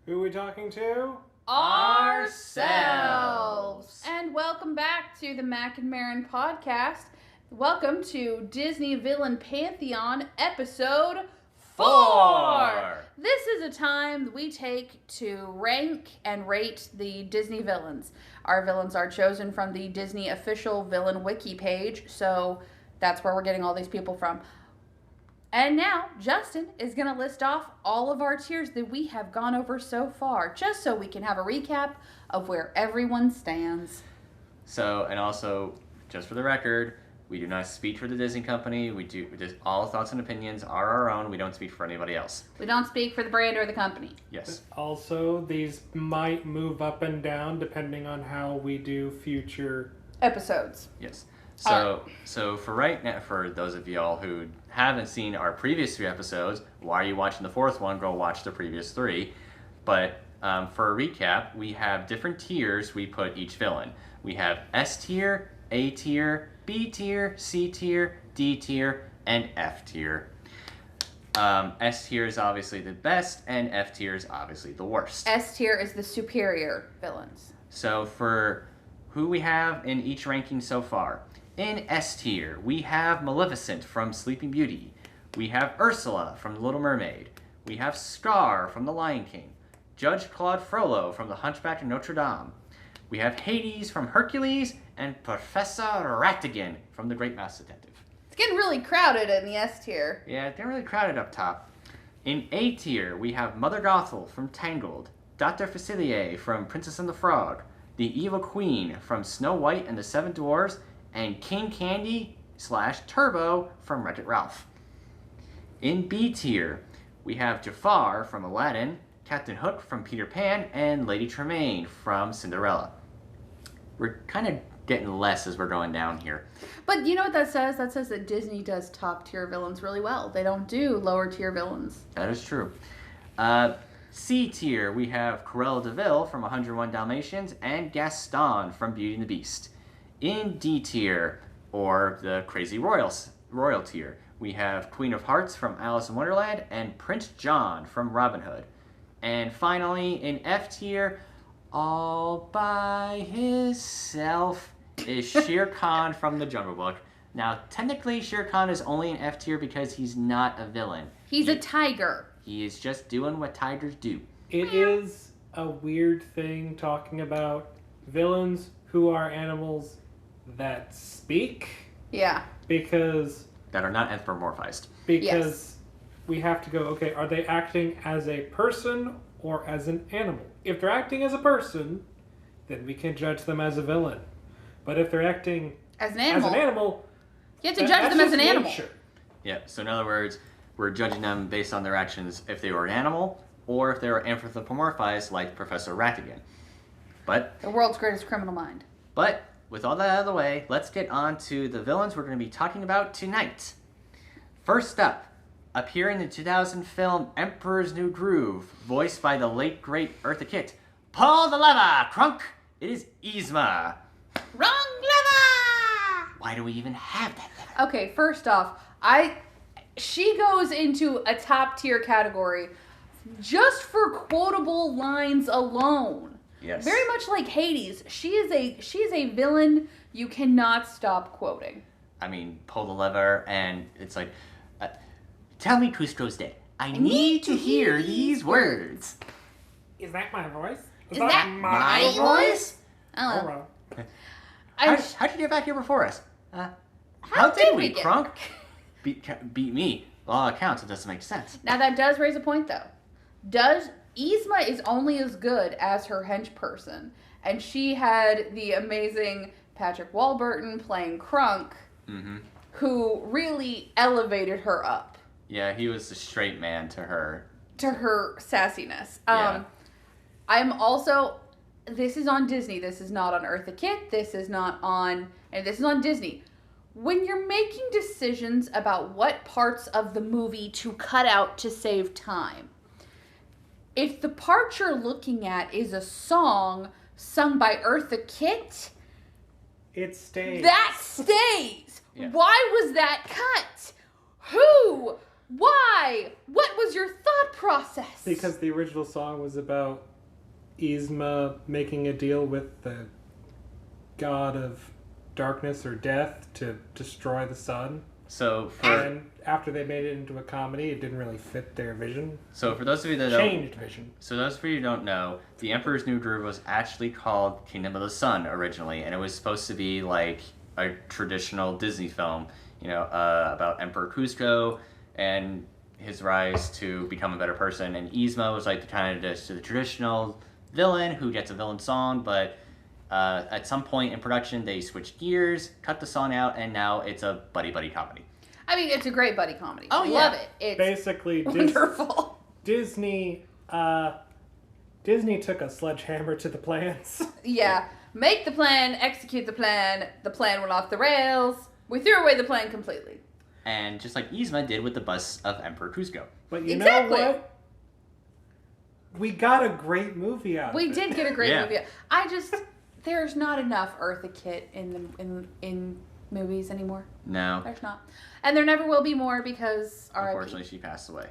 Who are we talking to? Ourselves. And welcome back to the Mc&Marren podcast. Welcome to Disney Villain Pantheon episode 4. This is a time we take to rank and rate the Disney villains. Our villains are chosen from the Disney official villain wiki page, so that's where we're getting all these people from. And now, Justin is going to list off all of our tiers that we have gone over so far, just so we can have a recap of where everyone stands. So, and also, just for the record, we do not speak for the Disney company. All thoughts and opinions are our own. We don't speak for anybody else. We don't speak for the brand or the company. Yes. Also, these might move up and down depending on how we do future episodes. Yes. So for right now, for those of y'all who haven't seen our previous 3 episodes, why are you watching the 4th one? Go watch the previous 3. But for a recap, we have different tiers we put each villain. We have S tier, A tier, B tier, C tier, D tier, and F tier. S tier is obviously the best, and F tier is obviously the worst. S tier is the superior villains. So for who we have in each ranking so far. In S tier, we have Maleficent from Sleeping Beauty. We have Ursula from The Little Mermaid. We have Scar from The Lion King. Judge Claude Frollo from The Hunchback of Notre Dame. We have Hades from Hercules, and Professor Ratigan from The Great Mouse Detective. It's getting really crowded in the S tier. Yeah, they're really crowded up top. In A tier, we have Mother Gothel from Tangled. Dr. Facilier from Princess and the Frog. The Evil Queen from Snow White and the Seven Dwarfs, and King Candy / Turbo from Wreck-It Ralph. In B tier, we have Jafar from Aladdin, Captain Hook from Peter Pan, and Lady Tremaine from Cinderella. We're kind of getting less as we're going down here. But you know what that says? That says that Disney does top tier villains really well. They don't do lower tier villains. That is true. C tier, we have Cruella de Vil from 101 Dalmatians and Gaston from Beauty and the Beast. In D tier, or the Crazy Royal tier, we have Queen of Hearts from Alice in Wonderland and Prince John from Robin Hood. And finally, in F tier, all by himself, is Shere Khan from The Jungle Book. Now, technically, Shere Khan is only in F tier because he's not a villain. He's a tiger. He is just doing what tigers do. It is a weird thing talking about villains who are animals that speak. Yeah. Because that are not anthropomorphized. Because we have to go, okay, are they acting as a person or as an animal? If they're acting as a person, then we can judge them as a villain. But if they're acting as an animal, you have to judge them as an animal. Nature. Yeah, so in other words, we're judging them based on their actions if they were an animal or if they were anthropomorphized like Professor Ratigan. But the world's greatest criminal mind. But with all that out of the way, let's get on to the villains we're going to be talking about tonight. First up, appearing in the 2000 film Emperor's New Groove, voiced by the late great Eartha Kitt. Pull the lever, Crunk! It is Yzma. Wrong lever! Why do we even have that lever? Okay, first off, she goes into a top tier category just for quotable lines alone. Yes. Very much like Hades, she is a villain you cannot stop quoting. I mean, pull the lever, and it's like, tell me Cusco's dead. I need to hear these words. Is that my voice? Is that my voice? Oh, How'd you get back here before us? How did we, Crunk? Beat me. By all accounts, it doesn't make sense. Now that does raise a point, though. Yzma is only as good as her hench person, and she had the amazing Patrick Warburton playing Crunk, who really elevated her up. Yeah, he was the straight man to her sassiness. Yeah. I'm also, this is on Disney. This is not on Eartha Kitt. This is on Disney. When you're making decisions about what parts of the movie to cut out to save time, if the part you're looking at is a song sung by Eartha Kitt, it stays. That stays. Yeah. Why was that cut? Who Why? What was your thought process? Because the original song was about Yzma making a deal with the god of darkness or death to destroy the sun. And after they made it into a comedy, it didn't really fit their vision. So for those of you that changed vision. So those of you who don't know, The Emperor's New Groove was actually called Kingdom of the Sun originally, and it was supposed to be like a traditional Disney film, about Emperor Cusco and his rise to become a better person. And Yzma was like the traditional villain who gets a villain song, but at some point in production, they switched gears, cut the song out, and now it's a buddy comedy. I mean, it's a great buddy comedy. Oh, I yeah. love it. It's basically wonderful. Disney took a sledgehammer to the plans. Yeah. Make the plan, execute the plan. The plan went off the rails. We threw away the plan completely. And just like Yzma did with the bust of Emperor Cusco. But you know what? We got a great movie out of it. We did get a great movie. There's not enough Eartha Kitt in movies anymore. No. There's not. And there never will be more because unfortunately she passed away.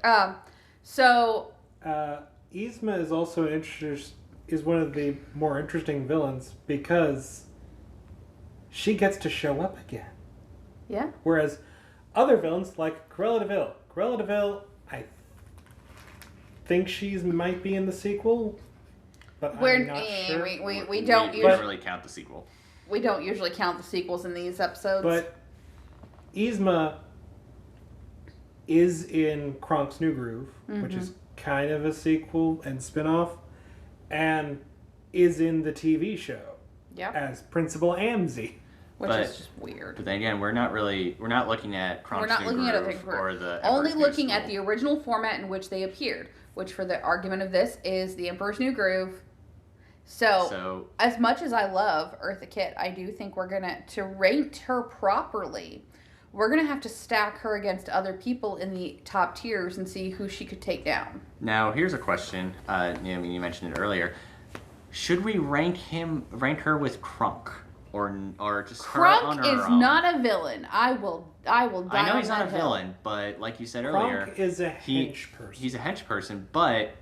So Yzma is also is one of the more interesting villains because she gets to show up again. Yeah. Whereas other villains like Cruella de Vil, I think she might be in the sequel, but I'm not sure. We don't usually count the sequel. We don't usually count the sequels in these episodes. But Yzma is in Kronk's New Groove, which is kind of a sequel and spin-off, and is in the TV show as Principal Amzie. Which is just weird. But then again, we're not looking at Kronk's New Groove or the only looking at the original format in which they appeared, which for the argument of this is the Emperor's New Groove. So as much as I love Eartha Kitt, I do think we're to rate her properly, we're gonna have to stack her against other people in the top tiers and see who she could take down. Now here's a question. You mentioned it earlier. Should we rank her with Kronk? Or just Kronk her on her own? is not a villain. I will die I know on he's not a that villain, but like you said earlier, Kronk is a hench person. He's a hench person, but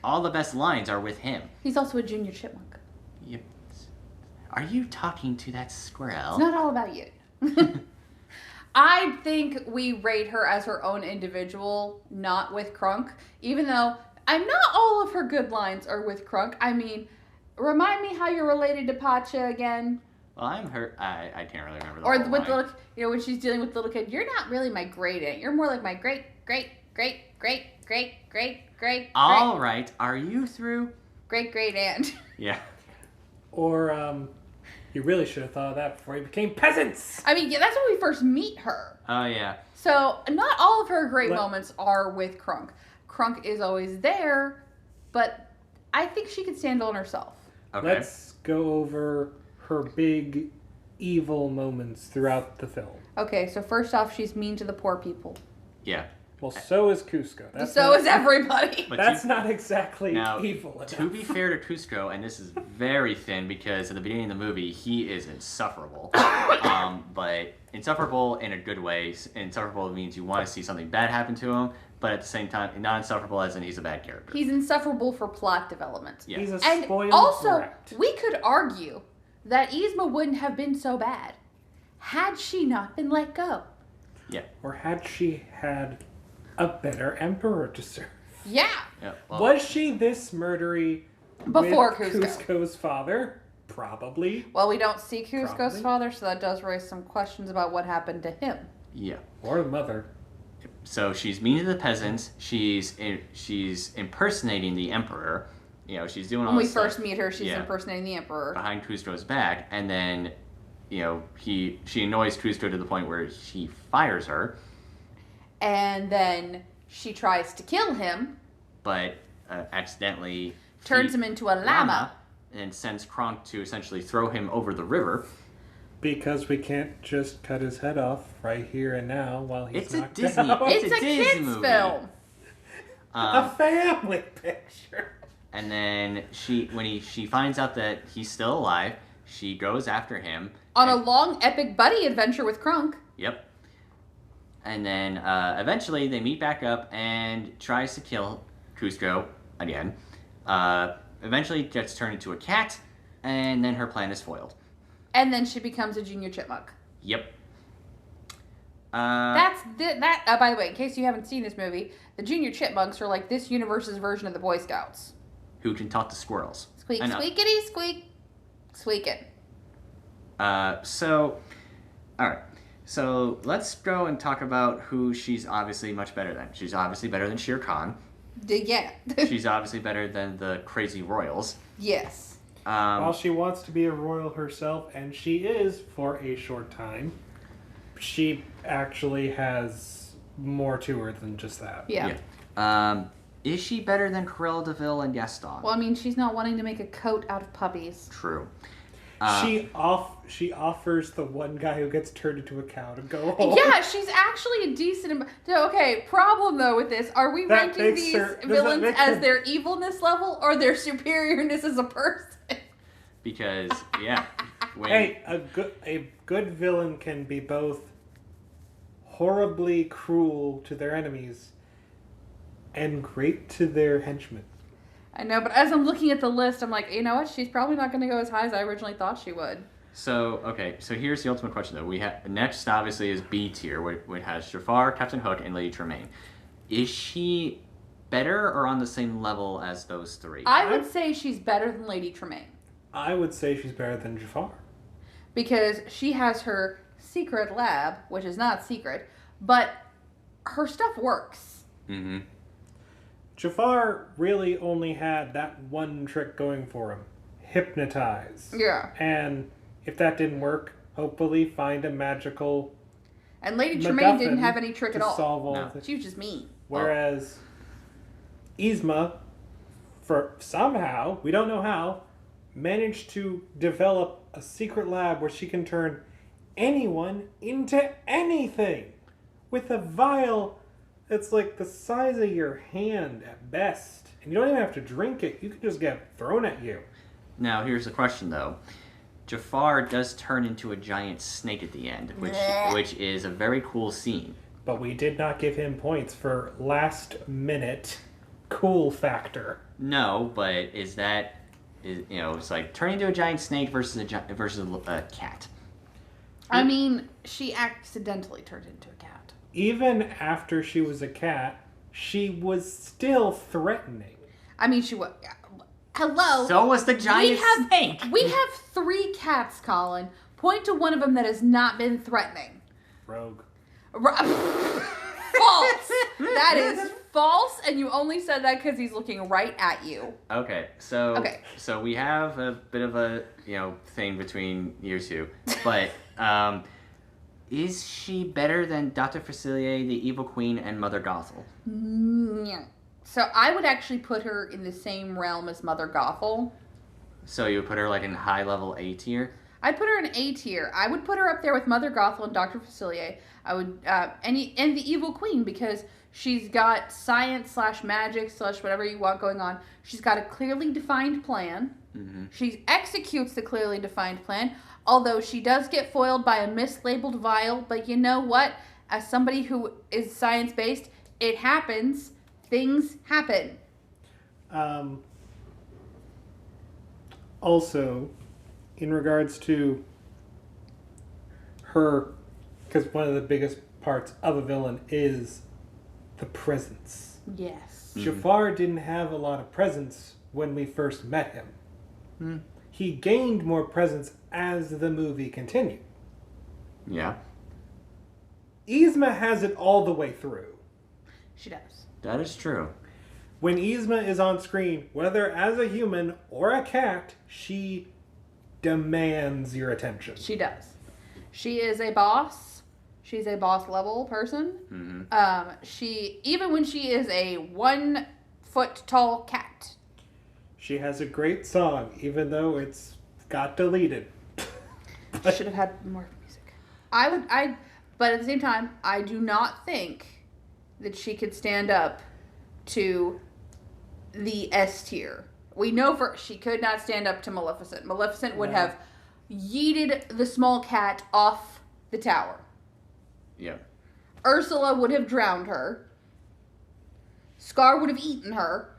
all the best lines are with him. He's also a junior chipmunk. Yep. Are you talking to that squirrel? It's not all about you. I think we rate her as her own individual, not with Kronk, even though not all of her good lines are with Kronk. I mean, remind me how you're related to Pacha again. Well, I'm hurt. I can't really remember the or whole with line. when she's dealing with the little kid, you're not really my great aunt. You're more like my great. All right, are you through? Great aunt. Yeah. Or you really should have thought of that before you became peasants. I mean, that's when we first meet her. Oh yeah. So not all of her great moments are with Kronk. Kronk is always there, but I think she could stand on herself. Okay. Let's go over her big evil moments throughout the film. Okay, so first off, she's mean to the poor people. Yeah. Well, so is Cusco. Is everybody. But that's not exactly now, evil enough. To be fair to Cusco, and this is very thin because at the beginning of the movie, he is insufferable. But insufferable in a good way. Insufferable means you want to see something bad happen to him, but at the same time, not insufferable as in he's a bad character. He's insufferable for plot development. Yeah. He's a and spoiled also, brat. we could argue that Yzma wouldn't have been so bad had she not been let go. Yeah. Or had she had a better emperor to serve. Yeah. Well, was she this murdery before with Cusco's father? Probably. Well, we don't see Cusco's Probably. father, so that does raise some questions about what happened to him. Yeah. Or the mother. So she's mean to the peasants. She's impersonating the emperor. She's doing all When we this stuff first meet her, she's impersonating the emperor. behind Cusco's back, and then, she annoys Cusco to the point where he fires her. And then she tries to kill him. But accidentally Turns him into a llama. And sends Kronk to essentially throw him over the river. Because we can't just cut his head off right here and now while he's knocked out. It's a kids' movie. film. A family picture. And then she finds out that he's still alive, she goes after him. On a long, epic buddy adventure with Kronk. Yep. And then eventually they meet back up and tries to kill Cusco again. Eventually gets turned into a cat, and then her plan is foiled. And then she becomes a junior chipmunk. Yep. By the way, in case you haven't seen this movie, the junior chipmunks are like this universe's version of the Boy Scouts. Who can talk to squirrels. Squeak, squeakity, squeak. Squeak it. Alright. So let's go and talk about who she's obviously much better than. She's obviously better than Shere Khan. Yeah. She's obviously better than the Crazy Royals. Yes. While she wants to be a royal herself, and she is for a short time, she actually has more to her than just that. Yeah. Is she better than Cruella de Vil and Gaston? Well, I mean, she's not wanting to make a coat out of puppies. True. She offers the one guy who gets turned into a cow to go home. Yeah, she's actually a decent... Okay, problem though with this. Are we ranking these villains as their evilness level or their superiorness as a person? Because, yeah. Hey, a good villain can be both horribly cruel to their enemies and great to their henchmen. I know, but as I'm looking at the list, I'm like, you know what? She's probably not going to go as high as I originally thought she would. So here's the ultimate question, though. We have next, obviously, is B tier, which has Jafar, Captain Hook, and Lady Tremaine. Is she better or on the same level as those three? I would say she's better than Lady Tremaine. I would say she's better than Jafar. Because she has her secret lab, which is not secret, but her stuff works. Mm-hmm. Jafar really only had that one trick going for him. Hypnotize. Yeah. And if that didn't work, hopefully find a magical And Lady Tremaine didn't have any trick at all. Solve all of it. She was just mean. Whereas Yzma, for somehow, we don't know how, managed to develop a secret lab where she can turn anyone into anything with a vial that's like the size of your hand at best. And you don't even have to drink it. You can just get thrown at you. Now, here's the question, though. Jafar does turn into a giant snake at the end, which is a very cool scene. But we did not give him points for last minute cool factor. No, but it's like turning into a giant snake versus a cat. I mean, she accidentally turned into a cat. Even after she was a cat, she was still threatening. I mean, she was... Hello? So was the giant snake. We have 3 cats, Colin. Point to one of them that has not been threatening. Rogue. False! That is false, and you only said that because he's looking right at you. Okay, so we have a bit of a thing between you two, but is she better than Dr. Facilier, the Evil Queen, and Mother Gothel? Yeah. So I would actually put her in the same realm as Mother Gothel. So you would put her like in high level A tier? I'd put her in A tier. I would put her up there with Mother Gothel and Dr. Facilier. I would and the Evil Queen, because she's got science / magic / whatever you want going on. She's got a clearly defined plan. Mm-hmm. She executes the clearly defined plan, although she does get foiled by a mislabeled vial. But you know what? As somebody who is science-based, it happens. Things happen. Also, in regards to her, because one of the biggest parts of a villain is the presence. Yes. Jafar didn't have a lot of presence when we first met him. Mm. He gained more presence as the movie continued. Yeah. Yzma has it all the way through. She does. That is true. When Yzma is on screen, whether as a human or a cat, she demands your attention. She does. She is a boss. She's a boss level person. Mm-hmm. Even when she is a 1 foot tall cat. She has a great song, even though it's got deleted. Should have had more music. But at the same time, I do not think that she could stand up to the S tier. We know she could not stand up to Maleficent. Maleficent would have yeeted the small cat off the tower. Yeah. Ursula would have drowned her. Scar would have eaten her.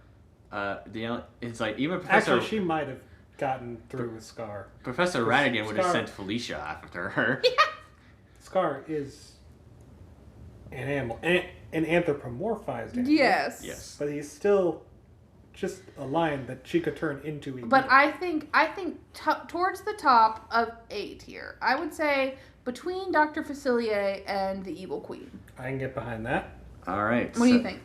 It's like even Professor. Actually, she might have gotten through with Scar. Professor Radigan would have sent Felicia after her. Yeah. Scar is an animal, an anthropomorphized animal. Yes. But he's still just a lion that she could turn into. But I think towards the top of A tier. I would say between Dr. Facilier and the Evil Queen. I can get behind that. All right. What do you think?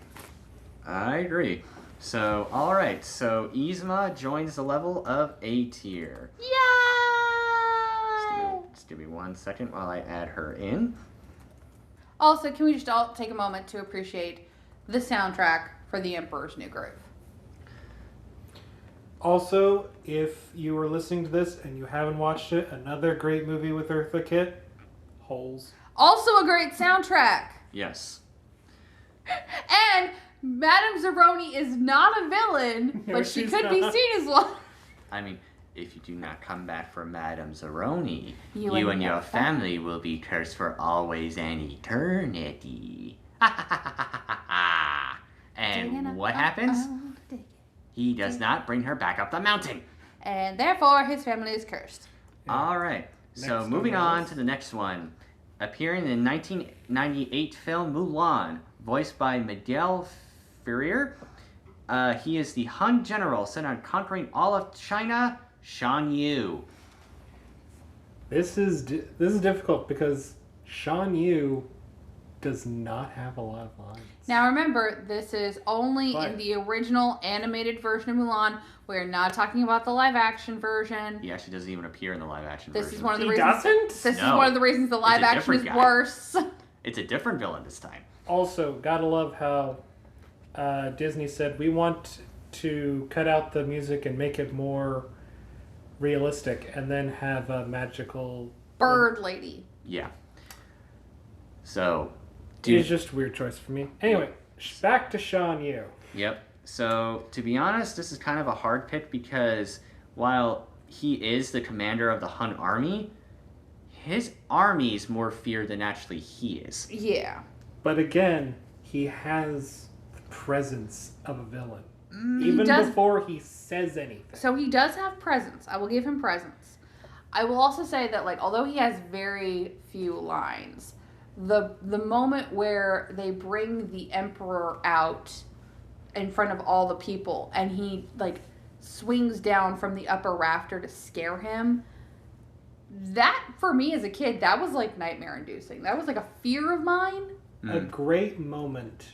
I agree. So, all right. So, Yzma joins the level of A tier. Yay! Just give me 1 second while I add her in. Also, can we just all take a moment to appreciate the soundtrack for The Emperor's New Groove? Also, if you were listening to this and you haven't watched it, another great movie with Eartha Kitt, Holes. Also a great soundtrack. Yes. And Madame Zeroni is not a villain, No, but she she's could be not. seen as one. I mean, if you do not come back for Madame Zeroni, You you and and your your family will be cursed for always and eternity. And what happens? He does not bring her back up the mountain. And therefore, his family is cursed. Yeah. All right. So Next moving on the on list. to the next one. Appearing in the 1998 film Mulan, voiced by Miguel Ferrer. He is the Han general sent on conquering all of China, Shan Yu. This is difficult because Shan Yu does not have a lot of lines. Now remember, this is only But- in the original animated version of Mulan. We're not talking about the live action version. He actually doesn't even appear in the live action This version. is one of the He reasons. doesn't? This is No. one of the reasons the live It's a action is different guy. worse. It's a different villain this time. Also, gotta love how Disney said we want to cut out the music and make it more realistic, and then have a magical Bird lady. Yeah. So, It's just a weird choice for me. Anyway, back to Shan Yu. Yep. So, to be honest, this is kind of a hard pick because while he is the commander of the Hun army, his army is more feared than actually he is. Yeah. But again, he has the presence of a villain. He Even does- before he says anything. So he does have presence. I will give him presence. I will also say that, like, although he has very few lines, the moment where they bring the Emperor out in front of all the people and he, like, swings down from the upper rafter to scare him, that, for me as a kid, that was, like, nightmare-inducing. That was, like, a fear of mine. A great moment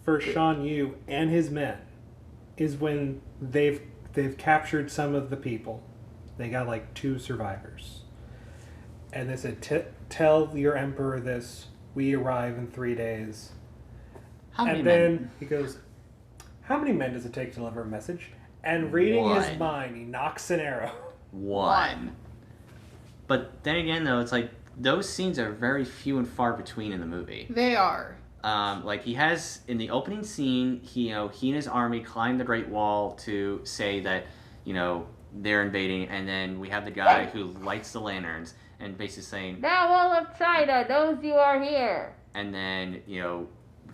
for Shan Yu and his men is when they've captured some of the people. They got like 2 survivors. And they said, tell your emperor this. We arrive in 3 days. How many And men? then he goes, how many men does it take to deliver a message? And reading his One. mind, he knocks an arrow. One. But then again, though, it's like those scenes are very few and far between in the movie. They are. Like he has in the opening scene, he and his army climb the Great Wall to say that, they're invading, and then we have the guy who lights the lanterns and basically saying, Now all of China knows you are here. and then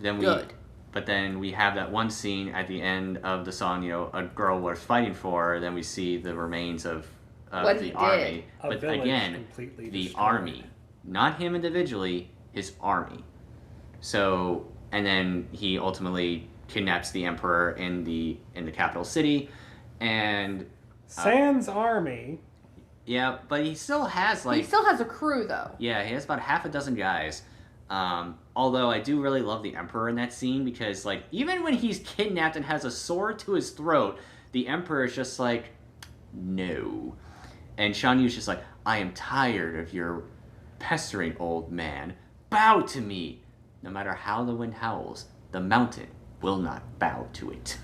then we. Good. But then we have that one scene at the end of the song, a girl was fighting for her. Then we see the remains of What he the army. did. A But village again, completely the destroyed. army, not him individually, his army. So, and then he ultimately kidnaps the emperor in the capital city, and Sans army. yeah, but he still has He still has a crew, though. yeah, he has about half a dozen guys. Although I do really love the Emperor in that scene because, like, even when he's kidnapped and has a sword to his throat, the Emperor is just like, no. And Shan Yu's just like, I am tired of your pestering, old man. Bow to me. No matter how the wind howls, the mountain will not bow to it.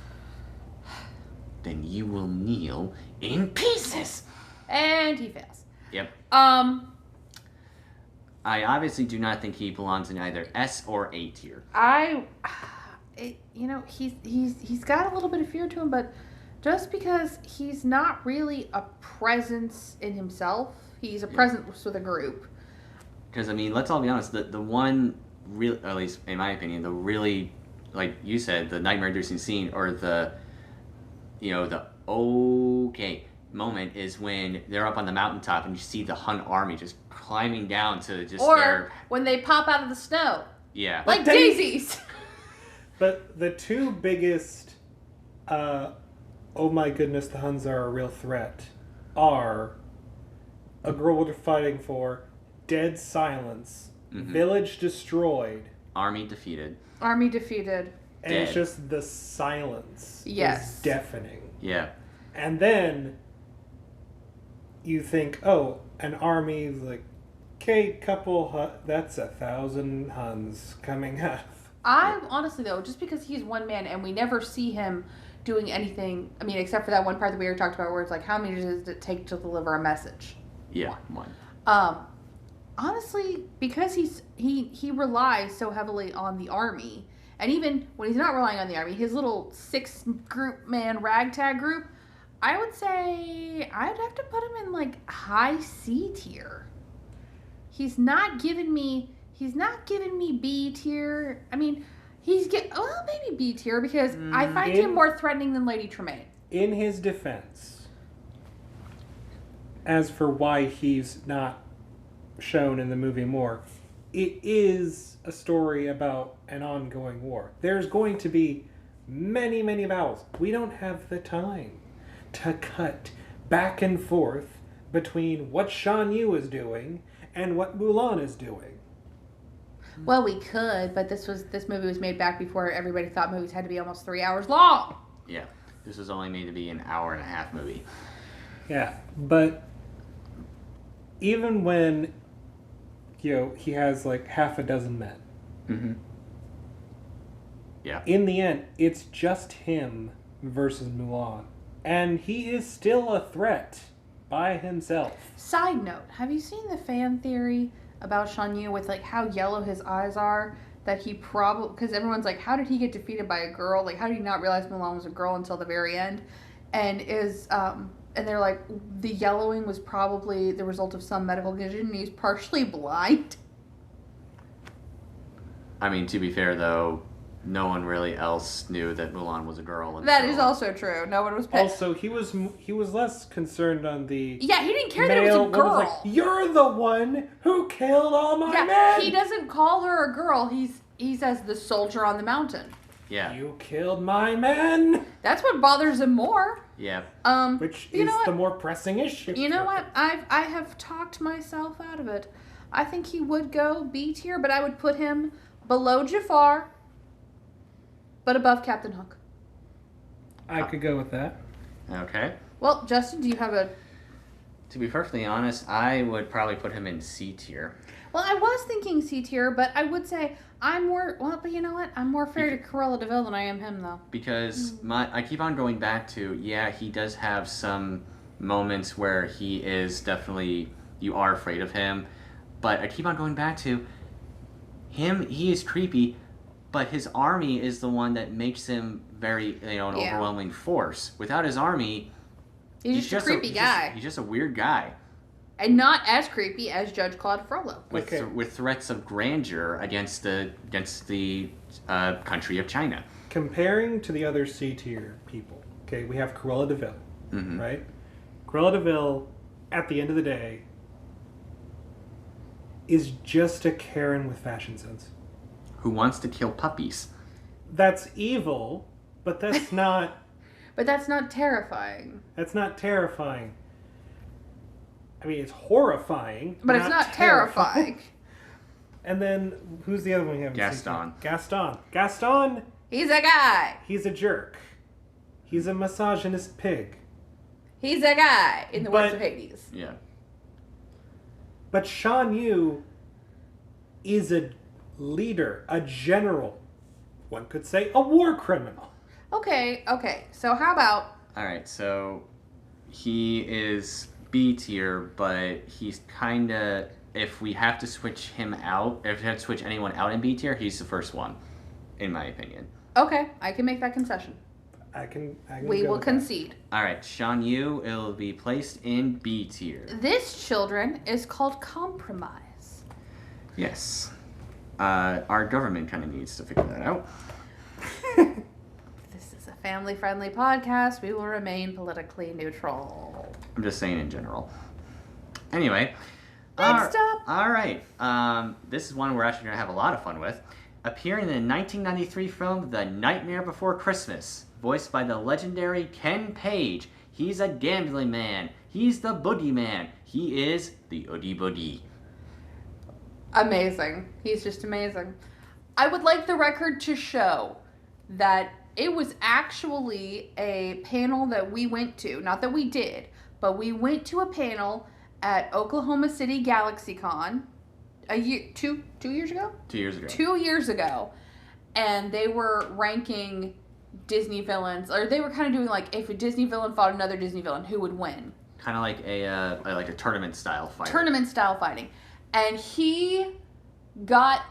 Then you will kneel in pieces. And he fails. Yep. I obviously do not think he belongs in either S or A tier. He's got a little bit of fear to him, but just because he's not really a presence in himself, he's a presence with a group. Because, I mean, let's all be honest, the one real, at least in my opinion, the really, like you said, the nightmare-inducing scene, or the okay moment is when they're up on the mountaintop and you see the Hun army just climbing down to just or when they pop out of the snow. Yeah. Like daisies. But the two biggest, oh my goodness, the Huns are a real threat, are a girl we're fighting for, dead silence, village destroyed, army defeated. Army defeated. And it's just the silence. Yes. Is deafening. Yeah. And then you think, oh, an army's like, okay, that's 1,000 Huns coming out. I honestly, though, just because he's one man and we never see him doing anything, I mean, except for that one part that we already talked about where it's like, how many does it take to deliver a message? Yeah, one. Honestly, because he relies so heavily on the army, and even when he's not relying on the army, his little 6-man ragtag group, I would say I'd have to put him in like high C tier. He's not giving me B tier. I mean, maybe B tier because I find him more threatening than Lady Tremaine. In his defense, as for why he's not shown in the movie more, it is a story about an ongoing war. There's going to be many, many battles. We don't have the time to cut back and forth between what Shan Yu is doing and what Mulan is doing. Well, we could, but this movie was made back before everybody thought movies had to be almost 3 hours long. Yeah, this was only made to be an hour-and-a-half movie. Yeah, but even when he has like half a dozen men. Mm-hmm. Yeah. In the end, it's just him versus Mulan. And he is still a threat by himself. Side note, have you seen the fan theory about Shan Yu with like how yellow his eyes are? That he probably, because everyone's like, how did he get defeated by a girl? Like, how did he not realize Mulan was a girl until the very end? And and they're like, the yellowing was probably the result of some medical condition, and he's partially blind. I mean, to be fair though, no one really else knew that Mulan was a girl. That is also true. No one was pissed. Also, he was less concerned on the he didn't care that it was a girl. Like, you're the one who killed all my men. He doesn't call her a girl. He says the soldier on the mountain. Yeah. You killed my men. That's what bothers him more. Yeah. Which is the more pressing issue. You know what? I have talked myself out of it. I think he would go B tier, but I would put him below Jafar, but above Captain Hook. I could go with that. Okay. Well, Justin, do you have a... To be perfectly honest, I would probably put him in C tier. Well, I was thinking C tier, but I would say I'm more... Well, but you know what? I'm more afraid of Cruella de Vil than I am him, though. Because I keep on going back to, he does have some moments where he is definitely... You are afraid of him. But I keep on going back to him. He is creepy, but his army is the one that makes him very, an overwhelming force. Without his army... He's just a creepy guy. He's just a weird guy. And not as creepy as Judge Claude Frollo. With threats of grandeur against the country of China. Comparing to the other C tier people, okay, we have Cruella de Vil, mm-hmm. right? Cruella de Vil, at the end of the day, is just a Karen with fashion sense. Who wants to kill puppies. That's evil, but that's not... But that's not terrifying. That's not terrifying. I mean, it's horrifying. But it's not terrifying. And then, who's the other one we have? Gaston. Gaston! He's a guy. He's a jerk. He's a misogynist pig. He's a guy, in the words of Hades. Yeah. But Shan Yu is a leader, a general. One could say a war criminal. Okay. So how about... Alright, so he is B tier, but he's kind of... If we have to switch him out, if we have to switch anyone out in B tier, he's the first one, in my opinion. Okay, I can make that concession. I can we will concede. Alright, Shan Yu, it'll be placed in B tier. This, children, is called compromise. Yes. Our government kind of needs to figure that out. This is a family-friendly podcast. We will remain politically neutral. I'm just saying in general. Anyway. Next up. All right. This is one we're actually going to have a lot of fun with. Appearing in the 1993 film The Nightmare Before Christmas, voiced by the legendary Ken Page. He's a gambling man. He's the boogeyman. He is the Oogie Boogie. Amazing. He's just amazing. I would like the record to show that it was actually a panel that we went to. Not that we did, but we went to a panel at Oklahoma City GalaxyCon two years ago? 2 years ago. 2 years ago. And they were ranking Disney villains, or they were kind of doing like, if a Disney villain fought another Disney villain, who would win? Kind of like a tournament style fight. Tournament style fighting. And he got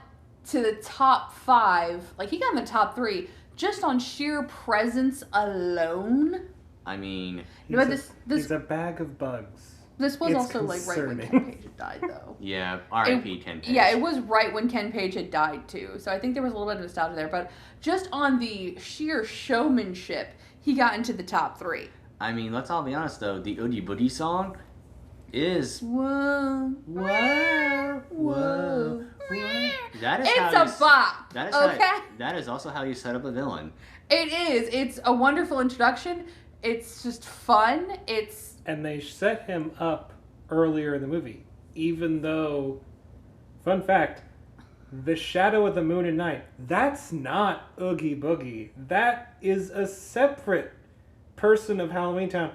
to the top 5, like he got in the top 3 just on sheer presence alone. I mean, he's a bag of bugs. This was It's also like right when Ken Page had died, though. Yeah, R.I.P. Ken Page. Yeah, it was right when Ken Page had died too. So I think there was a little bit of nostalgia there, but just on the sheer showmanship, he got into the top 3. I mean, let's all be honest though. The Oogie Boogie song is whoa, whoa, whoa. That is it's a bop. That is okay. That is also how you set up a villain. It is. It's a wonderful introduction. It's just fun. And they set him up earlier in the movie, even though, fun fact, the Shadow of the Moon and Night, that's not Oogie Boogie. That is a separate person of Halloween Town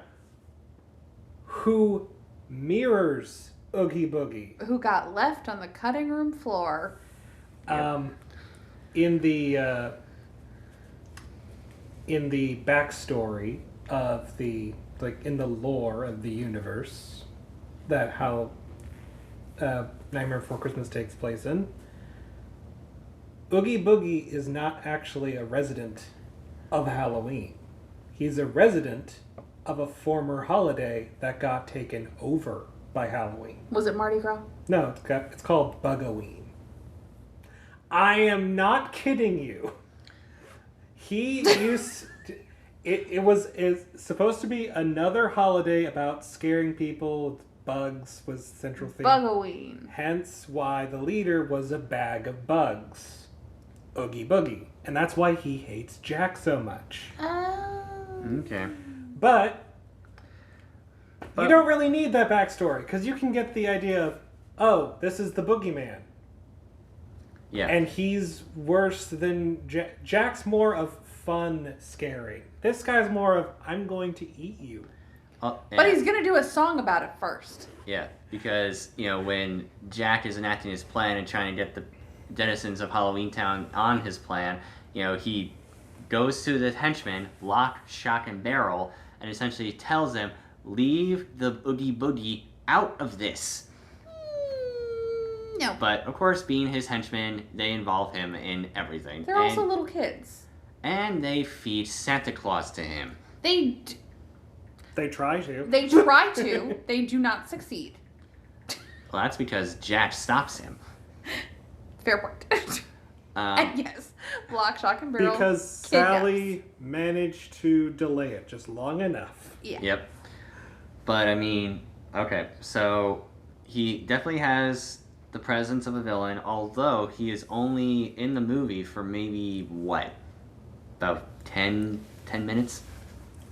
who mirrors Oogie Boogie. Who got left on the cutting room floor. In the backstory of the, like, in the lore of the universe that how Nightmare Before Christmas takes place in, Oogie Boogie is not actually a resident of Halloween. He's a resident of a former holiday that got taken over by Halloween. Was it Mardi Gras? No, it's called Bugoween. I am not kidding you. He used... It's supposed to be another holiday about scaring people with bugs was the central theme. Bugoween. Hence why the leader was a bag of bugs. Oogie Boogie. And that's why he hates Jack so much. Okay. But you don't really need that backstory, because you can get the idea of, oh, this is the boogeyman. Yeah. And he's worse than Jack's more of fun scaring. This guy's more of, I'm going to eat you. But he's going to do a song about it first. Yeah, because, when Jack is enacting his plan and trying to get the denizens of Halloween Town on his plan, he goes to the henchmen, Lock, Shock, and Barrel, and essentially tells them, leave the Oogie Boogie out of this. No. But, of course, being his henchmen, they involve him in everything. They're also little kids. And they feed Santa Claus to him. They try to. They try to. They do not succeed. Well, that's because Jack stops him. Fair point. And yes, Lock, Shock, and Barrel. Because Sally managed to delay it just long enough. Yeah. Yep. But, okay, so he definitely has the presence of a villain, although he is only in the movie for maybe, about 10 minutes?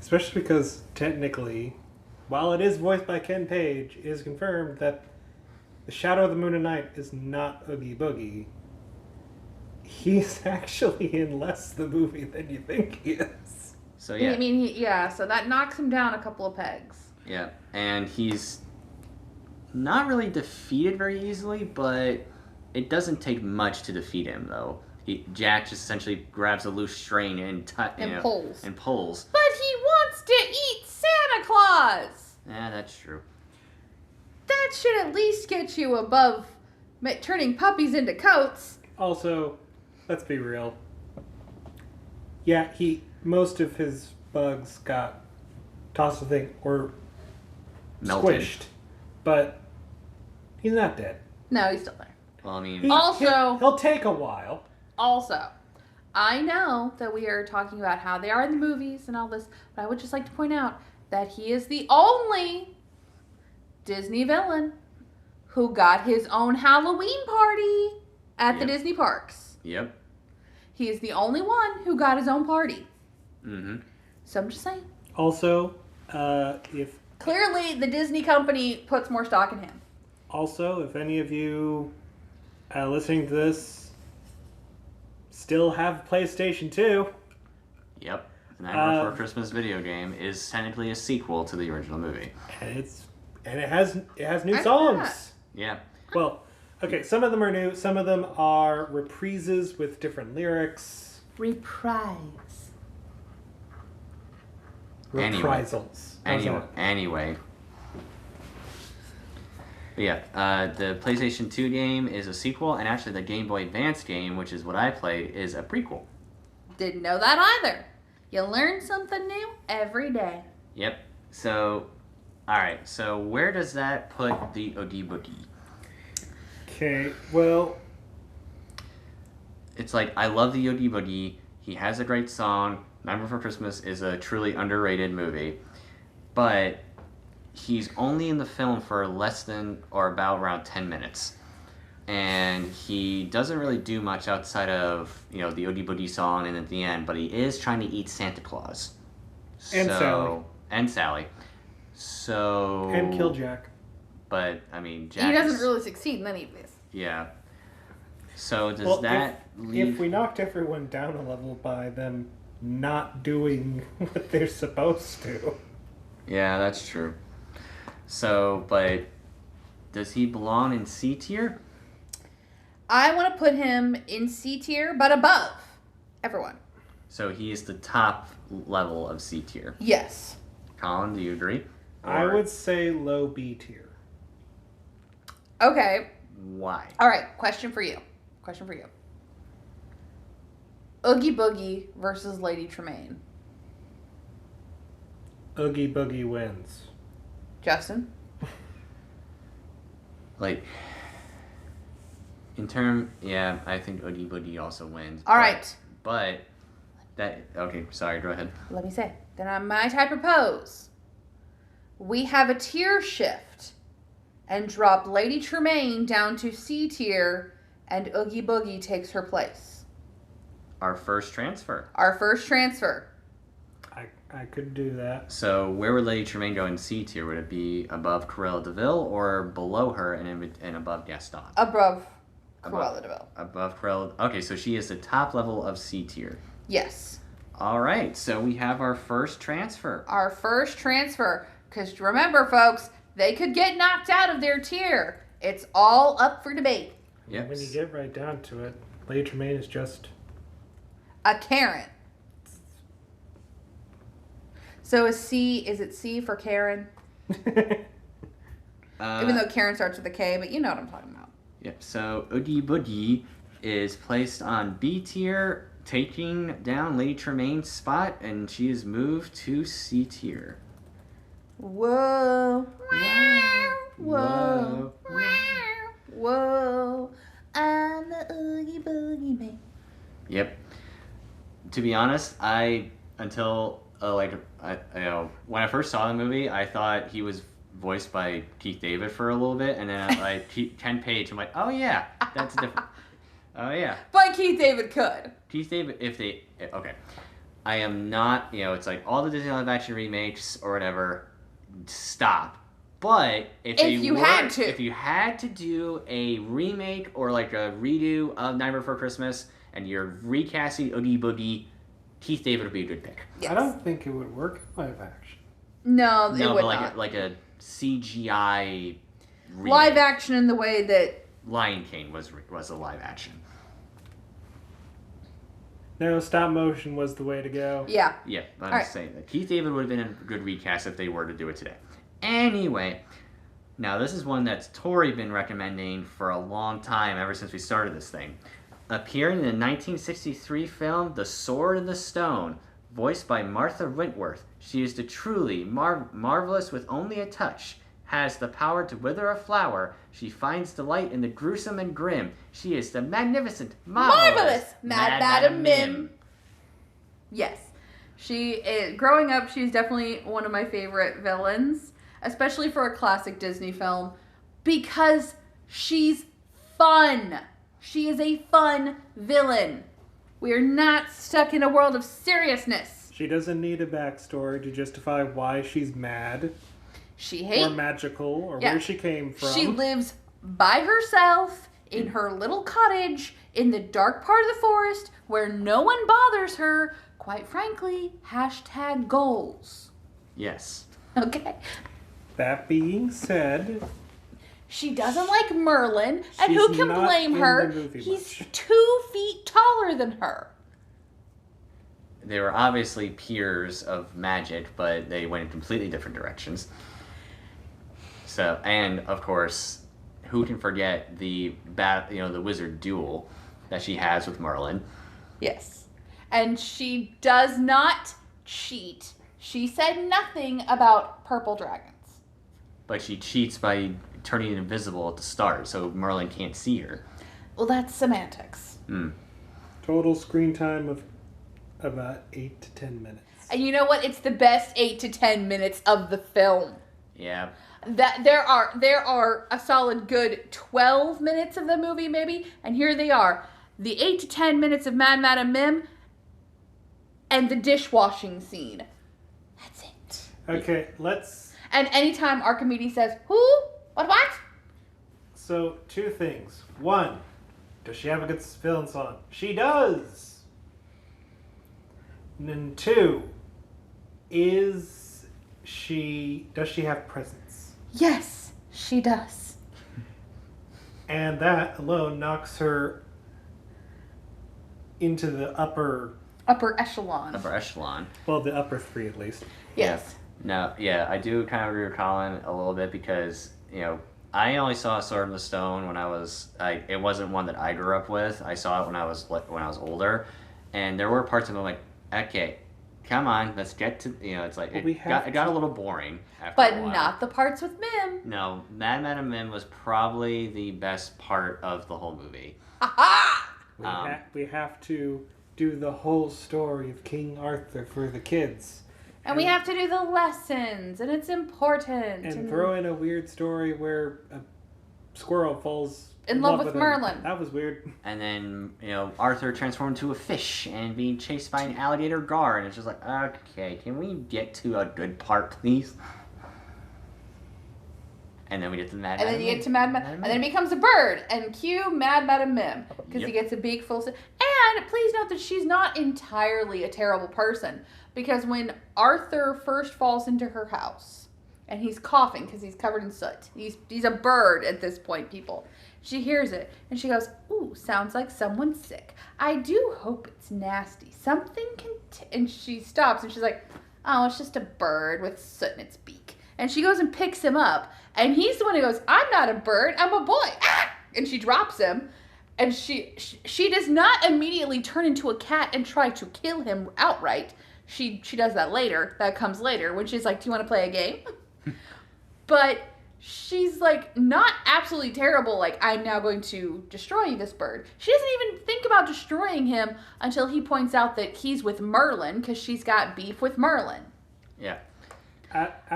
Especially because, technically, while it is voiced by Ken Page, it is confirmed that the Shadow of the Moon and Night is not Oogie Boogie. He's actually in less the movie than you think he is. So, yeah. So that knocks him down a couple of pegs. Yeah, and he's not really defeated very easily, but it doesn't take much to defeat him, though. Jack just essentially grabs a loose string and pulls. But he wants to eat Santa Claus! Yeah, that's true. That should at least get you above turning puppies into coats. Also, let's be real. Yeah, most of his bugs got tossed a thing or melted. Squished. But he's not dead. No, he's still there. Well, I mean... He'll take a while. Also, I know that we are talking about how they are in the movies and all this, but I would just like to point out that he is the only Disney villain who got his own Halloween party at the Disney parks. Yep. He is the only one who got his own party. Mm-hmm. So I'm just saying. Also, if clearly the Disney company puts more stock in him. Also, if any of you listening to this still have PlayStation 2. Yep. The Nightmare Before Christmas video game is technically a sequel to the original movie. And it has new songs. Yeah. Well, okay, some of them are new, some of them are reprises with different lyrics. Reprisals. Anyway. But yeah, the PlayStation 2 game is a sequel, and actually the Game Boy Advance game, which is what I played, is a prequel. Didn't know that either. You learn something new every day. Yep. So, alright, so where does that put the Oogie Boogie? Okay, well... It's like, I love the Oogie Boogie. He has a great song. Nightmare Before Christmas is a truly underrated movie. But he's only in the film for less than or about around 10 minutes. And he doesn't really do much outside of, the Oogie Boogie song and at the end, but he is trying to eat Santa Claus. And Sally. And Sally. So... And kill Jack. But, I mean, Jack He doesn't really succeed in any of this. Yeah. So does that leave... If we knocked everyone down a level by them not doing what they're supposed to... Yeah, that's true. So, but does he belong in C tier? I want to put him in C tier, but above everyone. So he is the top level of C tier. Yes. Colin, do you agree? I would say low B tier. Okay. Why? All right, question for you. Oogie Boogie versus Lady Tremaine. Oogie Boogie wins. Justin? I think Oogie Boogie also wins. All right. But okay, sorry, go ahead. Let me say. Then might I propose we have a tier shift and drop Lady Tremaine down to C tier and Oogie Boogie takes her place. Our first transfer. I could do that. So where would Lady Tremaine go in C tier? Would it be above Cruella de Vil or below her and above Gaston? Above Cruella de Vil. Above Cruella. Okay, so she is the top level of C tier. Yes. All right, so we have our first transfer. Because remember, folks, they could get knocked out of their tier. It's all up for debate. Yep. When you get right down to it, Lady Tremaine is just... a Karen. So is it C for Karen? Even though Karen starts with a K, but you know what I'm talking about. Yep, so Oogie Boogie is placed on B tier, taking down Lady Tremaine's spot, and she is moved to C tier. Whoa. Whoa. I'm the Oogie Boogie man. Yep. To be honest, when I first saw the movie, I thought he was voiced by Keith David for a little bit, and then Ken Page, I'm like, oh yeah, that's different. Oh yeah. But Keith David could. Keith David, okay. I am not, it's like all the Disney live action remakes or whatever, stop. But if you had to do a remake or like a redo of Nightmare Before Christmas and you're recasting Oogie Boogie, Keith David would be a good pick. Yes. I don't think it would work in live action. No, it would but not. like a CGI remake. Live action in the way that Lion King was a live action. No, stop motion was the way to go. Yeah. Yeah, but I'm just saying that Keith David would have been a good recast if they were to do it today. Anyway, now this is one that's Tori been recommending for a long time, ever since we started this thing. Appearing in the 1963 film The Sword and the Stone, voiced by Martha Wentworth, she is the truly marvelous with only a touch, has the power to wither a flower. She finds delight in the gruesome and grim. She is the magnificent, marvelous Mad Madam Mim. Yes. Growing up, she's definitely one of my favorite villains, especially for a classic Disney film, because she's fun. She is a fun villain. We are not stuck in a world of seriousness. She doesn't need a backstory to justify why she's mad. Or magical, or where she came from. She lives by herself in her little cottage in the dark part of the forest where no one bothers her. Quite frankly, #goals. Yes. Okay. That being said, she doesn't like Merlin, and who can blame her? He's 2 feet taller than her. They were obviously peers of magic, but they went in completely different directions. So, and of course, who can forget the wizard duel that she has with Merlin? Yes. And she does not cheat. She said nothing about purple dragons. But she cheats by turning invisible at the start, so Merlin can't see her. Well, that's semantics. Total screen time of about 8 to 10 minutes. And you know what? It's the best 8 to 10 minutes of the film. Yeah. That there are a solid good 12 minutes of the movie, maybe, and here they are. The 8 to 10 minutes of Mad Madam Mim and the dishwashing scene. That's it. Okay, let's... And anytime Archimedes says, who? What? So, 2 things. 1, does she have a good villain song? She does! And then 2, does she have presence? Yes, she does. And that alone knocks her into the upper echelon. Well, the upper 3 at least. Yes. I do kind of agree with Colin a little bit because, I only saw Sword in the Stone when it wasn't one that I grew up with. I saw it when I was older, and there were parts of it like, okay, come on, let's get to, it's like, it got a little boring after a while. But not the parts with Mim. No, Mad Madam Mim was probably the best part of the whole movie. Ha-ha! We have to do the whole story of King Arthur for the kids. And we have to do the lessons, and it's important. And throw in a weird story where a squirrel falls in love with Merlin. That was weird. And then, Arthur transformed into a fish and being chased by an alligator gar, and it's just like, okay, can we get to a good part, please? And then we get to Mad Madam Mim. And then you get to Mad Madam Mim. And then it becomes a bird. And cue Mad Madam Mim. Because he gets a big full... And please note that she's not entirely a terrible person. Because when Arthur first falls into her house, and he's coughing because he's covered in soot. He's a bird at this point, people. She hears it, and she goes, ooh, sounds like someone's sick. I do hope it's nasty. Something can... And she stops, and she's like, oh, it's just a bird with soot in its beak. And she goes and picks him up. And he's the one who goes, I'm not a bird, I'm a boy. Ah! And she drops him. And she does not immediately turn into a cat and try to kill him outright. She does that later. That comes later when she's like, do you want to play a game? But she's like not absolutely terrible. Like, I'm now going to destroy this bird. She doesn't even think about destroying him until he points out that he's with Merlin because she's got beef with Merlin. Yeah.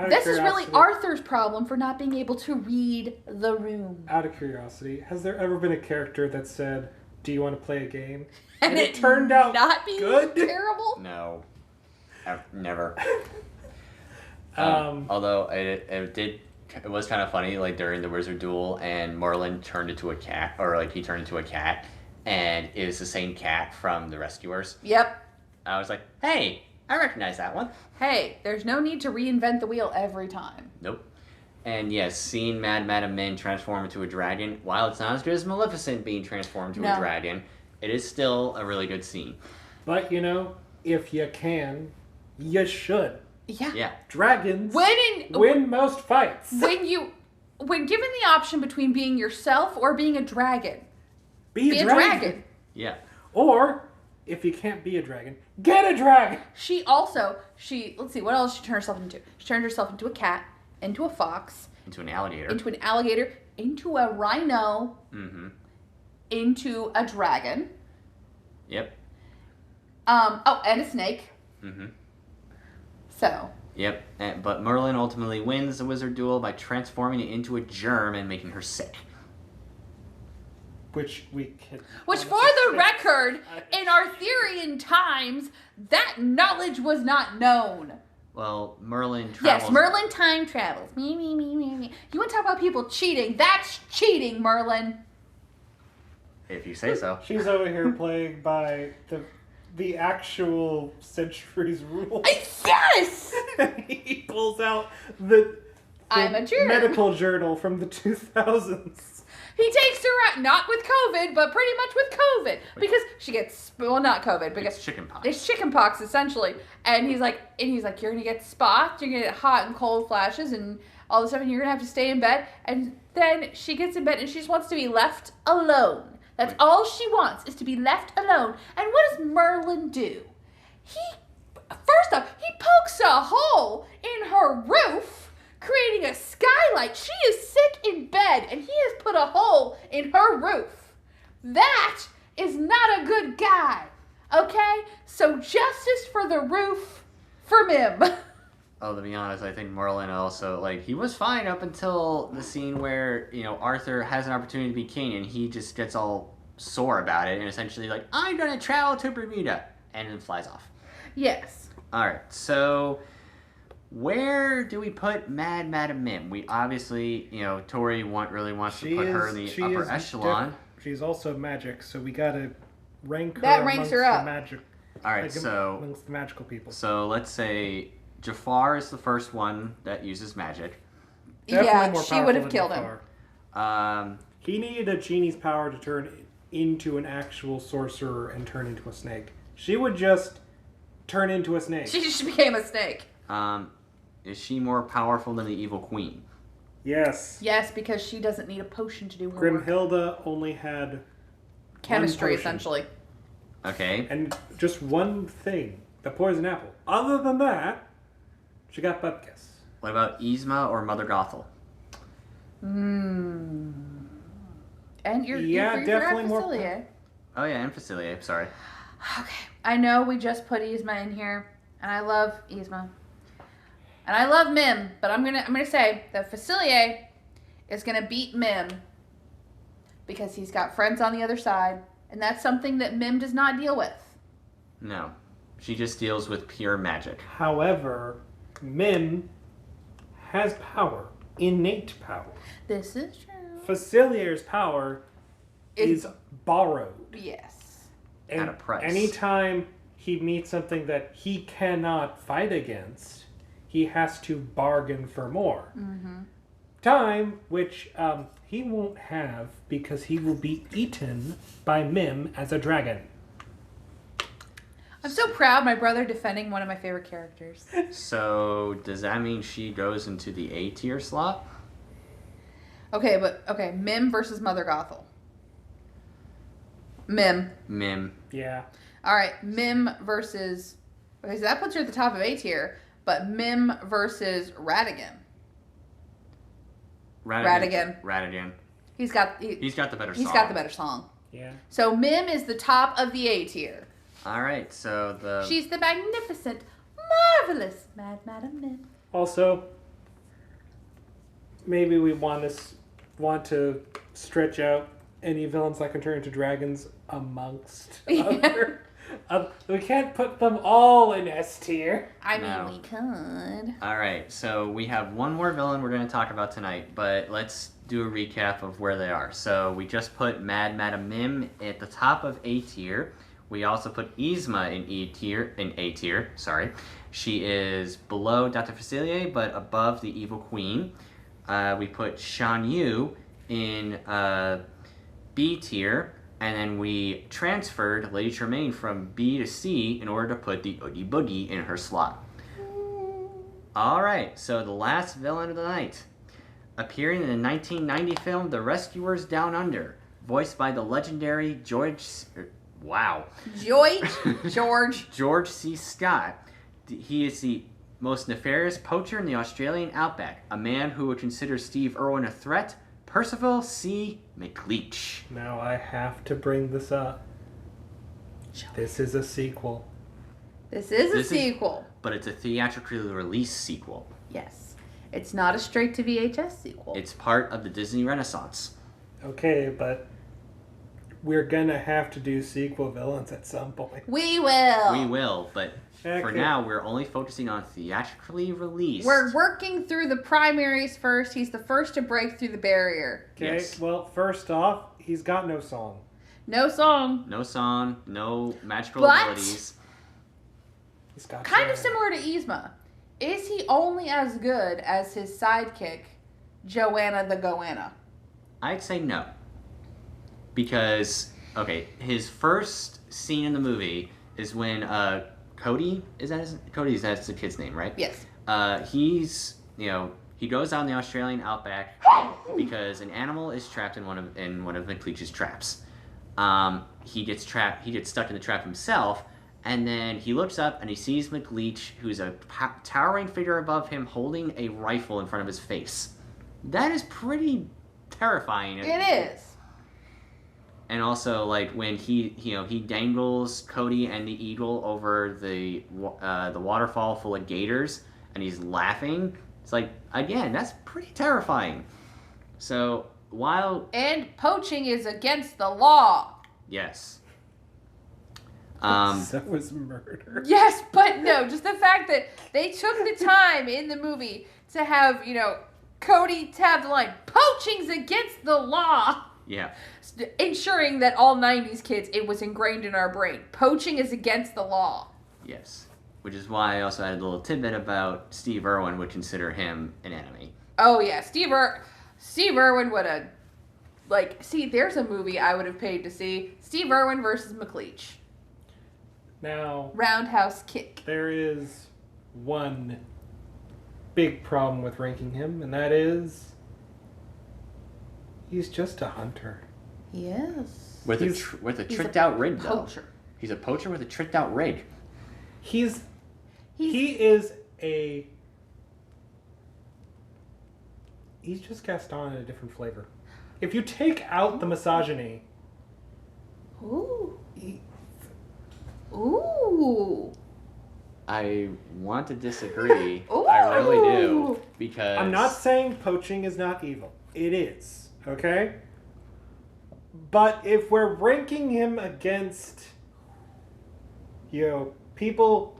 This is really Arthur's problem for not being able to read the room. Out of curiosity, has there ever been a character that said, do you want to play a game? And it turned out not being good? Terrible? No. Never. Although it was kind of funny, like during the wizard duel, and Merlin turned into a cat, he turned into a cat, and it was the same cat from The Rescuers. Yep. I was like, hey, I recognize that one. Hey, there's no need to reinvent the wheel every time. Nope. And yes, seeing Mad Madam Mim transform into a dragon, while it's not as good as Maleficent being transformed into a dragon, it is still a really good scene. But, if you can, you should. Yeah. Dragons win most fights. When given the option between being yourself or being a dragon, be a dragon. Yeah. Or, if you can't be a dragon, get a dragon. Let's see, what else she turned herself into? She turned herself into a cat, into a fox, Into an alligator. Into a rhino. Mm-hmm. Into a dragon. Yep. And a snake. Mm-hmm. So. Yep. But Merlin ultimately wins the wizard duel by transforming it into a germ and making her sick. Which for the record, in Arthurian times, that knowledge was not known. Well, Merlin travels... Yes, Merlin time travels. Me. You want to talk about people cheating? That's cheating, Merlin. If you say so. She's over here playing by the actual century's rules. Yes! He pulls out the I'm a germ. medical journal from the 2000s. He takes her out, not with COVID, but pretty much with COVID. Because she gets, well, not COVID, because it's chickenpox. It's chickenpox, essentially. And he's like, you're going to get spots, you're going to get hot and cold flashes, and all this stuff, and you're going to have to stay in bed. And then she gets in bed, and she just wants to be left alone. That's all she wants, is to be left alone. And what does Merlin do? First off, he pokes a hole in her roof, creating a skylight. She is sick in bed, and he has put a hole in her roof. That is not a good guy, okay? So justice for the roof for Mim. Oh, to be honest, I think Merlin also, he was fine up until the scene where, Arthur has an opportunity to be king, and he just gets all sore about it, and essentially I'm going to travel to Bermuda, and then flies off. Yes. All right, so... where do we put Madam Mim? We obviously, Tori really wants to put her in the upper echelon. She's also magic, so we gotta rank her that ranks her up. The magic. All right, amongst the magical people. So let's say Jafar is the first one that uses magic. Definitely she would have killed him. He needed a genie's power to turn into an actual sorcerer and turn into a snake. She would just turn into a snake. She just became a snake. Is she more powerful than the evil queen? Yes. Yes, because she doesn't need a potion to do her work. Grimhilda only had chemistry, essentially. Okay. And just one thing, the poison apple. Other than that, she got butt kiss. What about Yzma or Mother Gothel? And you're definitely more. Oh yeah, and Facilier. Sorry. Okay, I know we just put Yzma in here, and I love Yzma. And I love Mim, but I'm gonna say that Facilier is gonna beat Mim because he's got friends on the other side, and that's something that Mim does not deal with. No, she just deals with pure magic. However, Mim has power, innate power. This is true. Facilier's power is borrowed. Yes. And at a price. Anytime he meets something that he cannot fight against, he has to bargain for more. Mm-hmm. Time, which he won't have because he will be eaten by Mim as a dragon. I'm so proud my brother defending one of my favorite characters. So, does that mean she goes into the A tier slot? Okay, Mim versus Mother Gothel. Mim. Yeah. All right, Mim versus... Okay, so that puts her at the top of A tier. But Mim versus Ratigan. Ratigan. He's got the better song. He's got the better song. Yeah. So Mim is the top of the A tier. All right, so she's the magnificent, marvelous Madam Mim. Also, maybe we want to stretch out any villains that can turn into dragons amongst other. We can't put them all in S tier. I mean, we could. All right, so we have one more villain we're going to talk about tonight, but let's do a recap of where they are. So we just put Madam Mim at the top of A tier. We also put Yzma in A tier. Sorry, she is below Dr. Facilier, but above the evil queen. We put Shan Yu in B tier. And then we transferred Lady Tremaine from B to C in order to put the Oogie Boogie in her slot. Alright, so the last villain of the night. Appearing in the 1990 film The Rescuers Down Under, voiced by the legendary George C. Scott. He is the most nefarious poacher in the Australian outback, a man who would consider Steve Irwin a threat, Perceval C McLeach. Now I have to bring this up. This is a sequel. This is a sequel. But it's a theatrically released sequel. Yes. It's not a straight to VHS sequel. It's part of the Disney Renaissance. Okay, but we're gonna have to do sequel villains at some point. We will. We will, but Okay. for now, we're only focusing on theatrically released. We're working through the primaries first. He's the first to break through the barrier. Okay, Yes. well, first off, he's got no song. No song. No song, no magical But- abilities. He's got Kind of Shan. similar to Yzma. Is he only as good as his sidekick, Joanna the Goanna? I'd say no. Because, okay, his first scene in the movie is when Cody, that's the kid's name, right? Yes. He goes out in the Australian outback because an animal is trapped in one of McLeach's traps. He gets stuck in the trap himself, and then he looks up and he sees McLeach, who's a towering figure above him, holding a rifle in front of his face. That is pretty terrifying. It is. And also, like, when he dangles Cody and the eagle over the waterfall full of gators, and he's laughing. It's like, again, that's pretty terrifying. So, And poaching is against the law. Yes. So was murder. Yes, but no, just the fact that they took the time in the movie to have, Cody to have the line, poaching's against the law. Yeah. Ensuring that all 90s kids, it was ingrained in our brain. Poaching is against the law. Yes. Which is why I also added a little tidbit about Steve Irwin would consider him an enemy. Oh, yeah. Steve Irwin would have, there's a movie I would have paid to see. Steve Irwin versus McLeach. Now, Roundhouse kick. there is one big problem with ranking him, and that is he's just a hunter. Yes. With a tricked out rig, though. Poacher. He's a poacher with a tricked out rig. He's just Gaston in a different flavor. If you take out the misogyny, Ooh. Ooh. I want to disagree. Ooh. I really do. Because I'm not saying poaching is not evil. It is, okay? But if we're ranking him against, people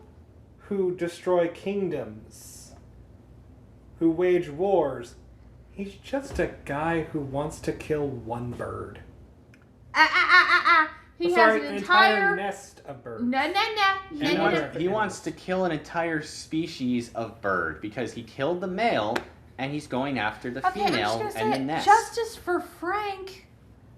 who destroy kingdoms, who wage wars, he's just a guy who wants to kill one bird. He Sorry, has an an entire nest of birds. No. He wants to kill an entire species of bird because he killed the male and he's going after the Okay, I'm female just and gonna the say, nest. justice for Frank,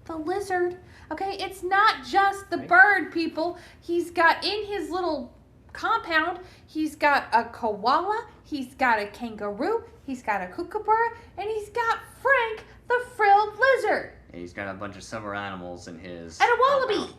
the lizard. Okay, it's not just the Right. bird, people. He's got in his little compound, he's got a koala, he's got a kangaroo, he's got a kookaburra, and he's got Frank, the frilled lizard. And he's got a bunch of summer animals in his And a wallaby. compound.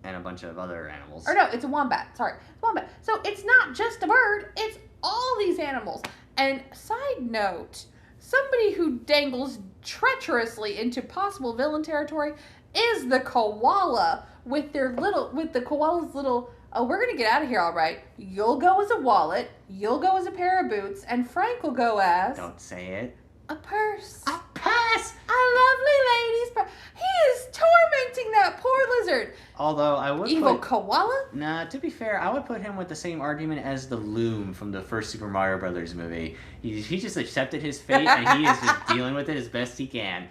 And a bunch of other animals. Or no, it's a wombat. Sorry, wombat. So it's not just a bird, it's all these animals. And side note, somebody who dangles treacherously into possible villain territory is the koala with the koala's little, oh, we're gonna get out of here all right. You'll go as a wallet, you'll go as a pair of boots, and Frank will go as Don't say it. a purse. A purse! A lovely lady's purse. He is tormenting that poor lizard. Although I would Evil koala? Nah, to be fair, I would put him with the same argument as the Loom from the first Super Mario Brothers movie. He just accepted his fate and he is just dealing with it as best he can.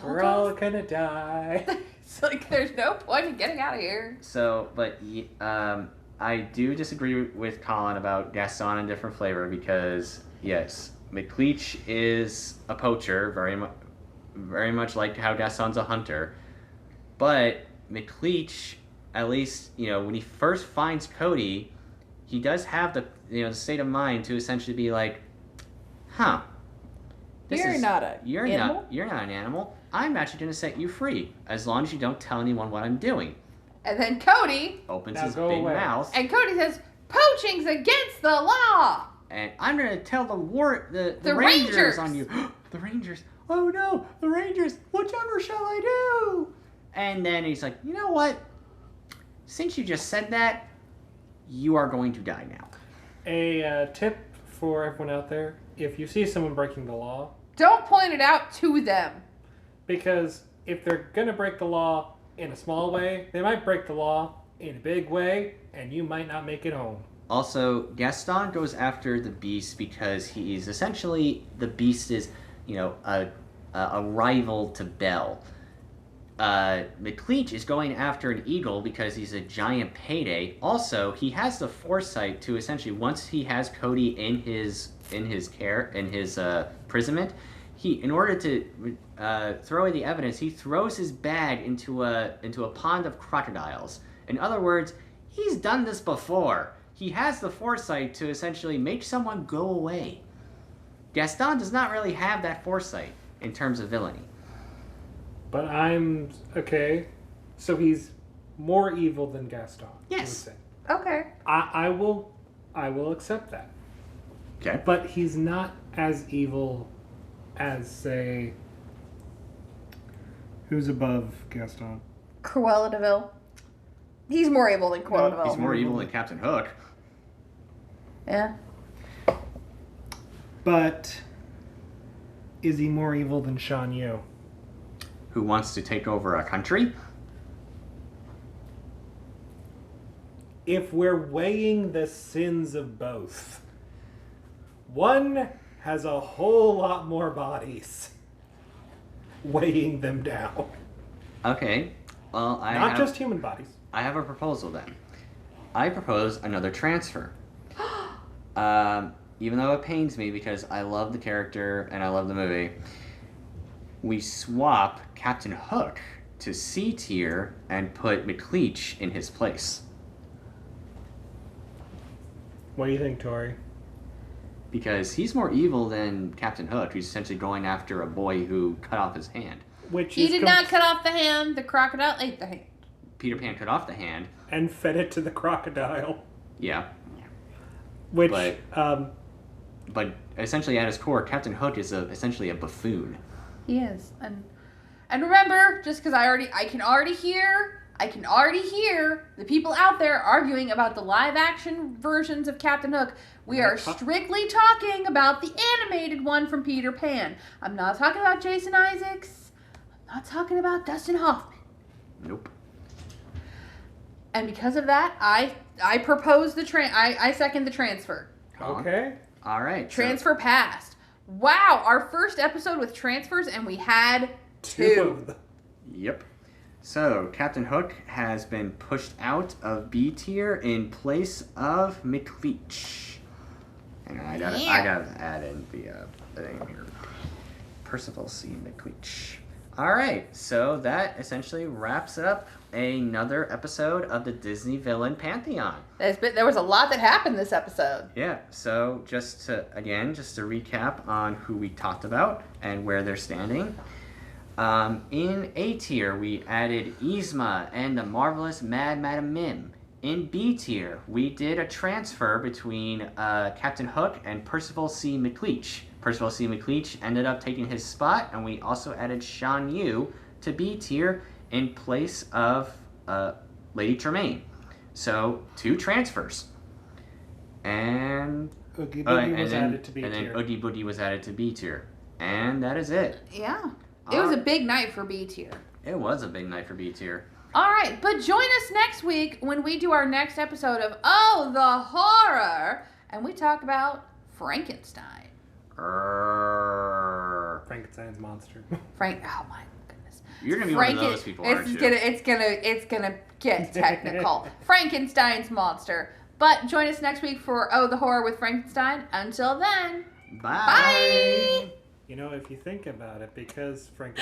We're all gonna die. It's like, there's no point in getting out of here. So, but I do disagree with Colin about Gaston and different flavor because, yes, McLeach is a poacher, very much like how Gaston's a hunter. But McLeach, at least, when he first finds Cody, he does have the state of mind to essentially be like, huh. You're not an animal? You're not an animal. I'm actually going to set you free as long as you don't tell anyone what I'm doing. And then Cody, Opens Now his go big away. mouth. and Cody says, Poaching's against the law. And I'm going to tell the Rangers on you. The Rangers. Oh no, the Rangers. Whatever shall I do? And then he's like, you know what? Since you just said that, you are going to die now. A tip for everyone out there: if you see someone breaking the law, don't point it out to them. Because if they're going to break the law in a small way, they might break the law in a big way, and you might not make it home. Also, Gaston goes after the Beast because he's essentially, the Beast is, a rival to Belle. McLeach is going after an eagle because he's a giant payday. Also, he has the foresight to essentially, once he has Cody in his imprisonment, in order to throw away the evidence, he throws his bag into a pond of crocodiles. In other words, he's done this before. He has the foresight to essentially make someone go away. Gaston does not really have that foresight in terms of villainy. But I'm okay. So he's more evil than Gaston. Yes. Okay. I will accept that. Okay. But he's not as evil as, say, who's above Gaston? Cruella de Vil. He's more evil than Cruella de Vil. He's more evil than Captain Hook. Yeah. But is he more evil than Shan Yu? Who wants to take over a country? If we're weighing the sins of both, one has a whole lot more bodies weighing them down. Okay. Well, Not just human bodies. I have a proposal then. I propose another transfer. Even though it pains me because I love the character and I love the movie, we swap Captain Hook to C tier and put McLeach in his place. What do you think, Tori? Because he's more evil than Captain Hook, who's essentially going after a boy who cut off his hand. He did not cut off the hand. The crocodile ate the hand. Peter Pan cut off the hand. And fed it to the crocodile. Yeah. Which, but essentially at his core, Captain Hook is essentially a buffoon. He is. And remember, just because I can already hear the people out there arguing about the live action versions of Captain Hook. We are strictly talking about the animated one from Peter Pan. I'm not talking about Jason Isaacs. I'm not talking about Dustin Hoffman. Nope. And because of that, I propose I second the transfer. Okay. All right. Transfer passed. Wow, our first episode with transfers, and we had two of them. Yep. So, Captain Hook has been pushed out of B tier in place of McLeach. Hang on, I gotta add in the thing here. Perceval C McLeach. Alright, so that essentially wraps up another episode of the Disney Villain Pantheon. There was a lot that happened this episode. Yeah, so just to recap on who we talked about and where they're standing. In A tier, we added Yzma and the Marvelous Mad Madam Mim. In B tier, we did a transfer between Captain Hook and Perceval C McLeach. Perceval C McLeach ended up taking his spot, and we also added Shan Yu to B tier in place of Lady Tremaine. So, 2 transfers. And Oogie Boogie was added to B tier. And then Oogie Boogie was added to B tier. And that is it. Yeah. It was a big night for B tier. It was a big night for B tier. All right, but join us next week when we do our next episode of Oh, the Horror, and we talk about Frankenstein. Frankenstein's monster. Oh my goodness. You're gonna be one of those people, aren't you? It's gonna get technical. Frankenstein's monster. But join us next week for Oh, the Horror with Frankenstein. Until then, Bye. You know, if you think about it, because Frankenstein